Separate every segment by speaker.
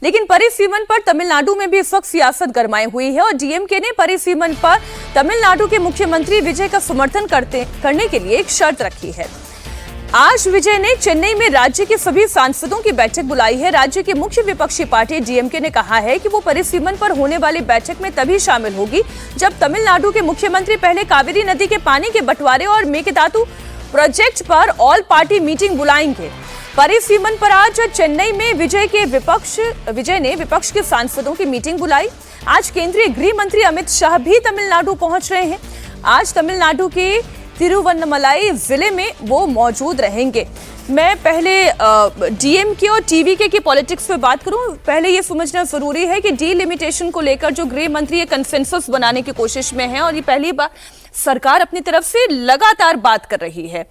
Speaker 1: लेकिन परिसीमन पर तमिलनाडु में भी इस वक्त सियासत गरमाई हुई है और डीएमके ने परिसीमन पर तमिलनाडु के मुख्यमंत्री विजय का समर्थन करने के लिए एक शर्त रखी है। आज विजय ने चेन्नई में राज्य के सभी सांसदों की बैठक बुलाई है। राज्य की मुख्य विपक्षी पार्टी डीएमके ने कहा है कि वो परिसीमन पर होने वाली बैठक में तभी शामिल होगी जब तमिलनाडु के मुख्यमंत्री पहले कावेरी नदी के पानी के बंटवारे और मेकेदातु प्रोजेक्ट पर ऑल पार्टी मीटिंग बुलाएंगे। परिसीमन पर आज चेन्नई में विजय ने विपक्ष के सांसदों की मीटिंग बुलाई। आज केंद्रीय गृह मंत्री अमित शाह भी तमिलनाडु पहुंच रहे हैं। आज तमिलनाडु के तिरुवन्नमलाई जिले में वो मौजूद रहेंगे। मैं पहले डीएमके और टीवीके की पॉलिटिक्स पे बात करूं, पहले ये समझना जरूरी है कि डीलिमिटेशन को लेकर जो गृह मंत्री ये कंसेंसस बनाने की कोशिश में है और ये पहली बार सरकार अपनी तरफ से लगातार बात कर रही है।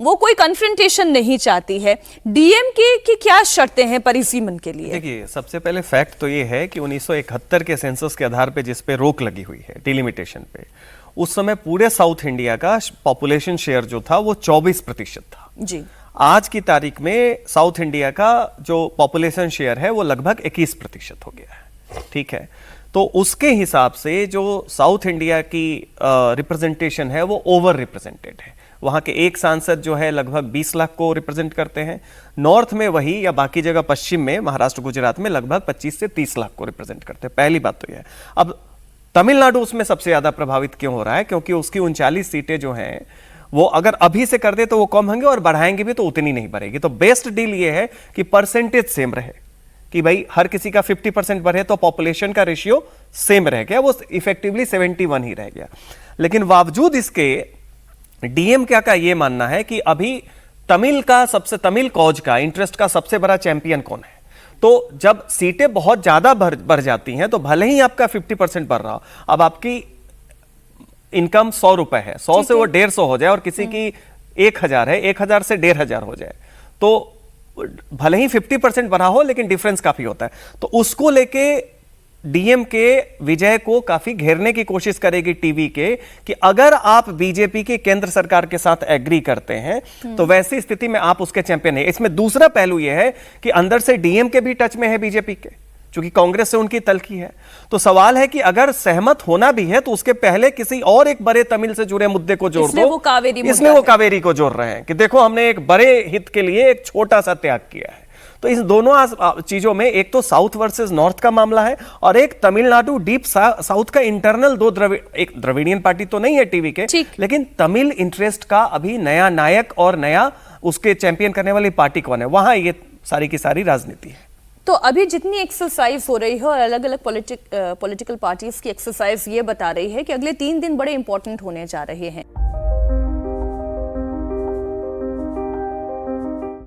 Speaker 1: वो कोई कन्फ्रंटेशन नहीं चाहती है। डीएमके की क्या शर्तें हैं परिसीमन के लिए?
Speaker 2: देखिए, सबसे पहले फैक्ट तो ये है कि 1971 के सेंसस के आधार पे जिस पे रोक लगी हुई है डिलिमिटेशन पे, उस समय पूरे साउथ इंडिया का पॉपुलेशन शेयर जो था वो 24% था
Speaker 1: जी।
Speaker 2: आज की तारीख में साउथ इंडिया का जो पॉपुलेशन शेयर है वो लगभग 21% हो गया है। ठीक है, तो उसके हिसाब से जो साउथ इंडिया की रिप्रेजेंटेशन है वो ओवर रिप्रेजेंटेड है। वहां के एक सांसद जो है लगभग 20 लाख को रिप्रेजेंट करते हैं। नॉर्थ में वही या बाकी जगह पश्चिम में महाराष्ट्र गुजरात में लगभग 25 से 30 लाख को रिप्रेजेंट करते हैं। पहली बात तो यह है। अब तमिलनाडु उसमें सबसे ज्यादा प्रभावित क्यों हो रहा है? क्योंकि उसकी 39 सीटें जो हैं वो अगर अभी से कर दे तो वो कम होंगे और बढ़ाएंगे भी तो उतनी नहीं बढ़ेगी। तो बेस्ट डील ये है कि परसेंटेज सेम रहे, कि भाई हर किसी का 50% बढ़े तो पॉपुलेशन का रेशियो सेम रह गया, वो इफेक्टिवली 71 ही रह गया। लेकिन बावजूद इसके डीएमके का ये मानना है कि अभी तमिल कॉज का इंटरेस्ट का सबसे बड़ा चैंपियन कौन है। तो जब सीटें बहुत ज्यादा बढ़ जाती हैं तो भले ही आपका 50% बढ़ रहा हो, अब आपकी इनकम 100 रुपए है, 100 से वो 150 हो जाए और किसी की 1000 है, 1000 से 1500 हो जाए, तो भले ही 50% बढ़ा हो लेकिन डिफरेंस काफी होता है। तो उसको लेके डीएमके विजय को काफी घेरने की कोशिश करेगी टीवी के, कि अगर आप बीजेपी की केंद्र सरकार के साथ एग्री करते हैं तो वैसी स्थिति में आप उसके चैंपियन है। इसमें दूसरा पहलू यह है कि अंदर से डीएमके भी टच में है बीजेपी के, क्योंकि कांग्रेस से उनकी तलखी है। तो सवाल है कि अगर सहमत होना भी है तो उसके पहले किसी और एक बड़े तमिल से जुड़े मुद्दे को जोड़ दो। इसमें वो कावेरी को जोड़ रहे हैं कि देखो हमने एक बड़े हित के लिए एक छोटा सा त्याग किया है। तो इस दोनों चीजों में एक तो साउथ वर्सेस नॉर्थ का मामला है और एक तमिलनाडु डीप साउथ का इंटरनल एक द्रविडियन पार्टी तो नहीं है टीवी के, लेकिन तमिल इंटरेस्ट का अभी नया नायक और नया उसके चैंपियन करने वाली पार्टी कौन है, वहां ये सारी की सारी राजनीति है।
Speaker 1: तो अभी जितनी एक्सरसाइज हो रही है और अलग अलग पॉलिटिकल पार्टीज की एक्सरसाइज ये बता रही है कि अगले 3 दिन बड़े इंपॉर्टेंट होने जा रहे हैं।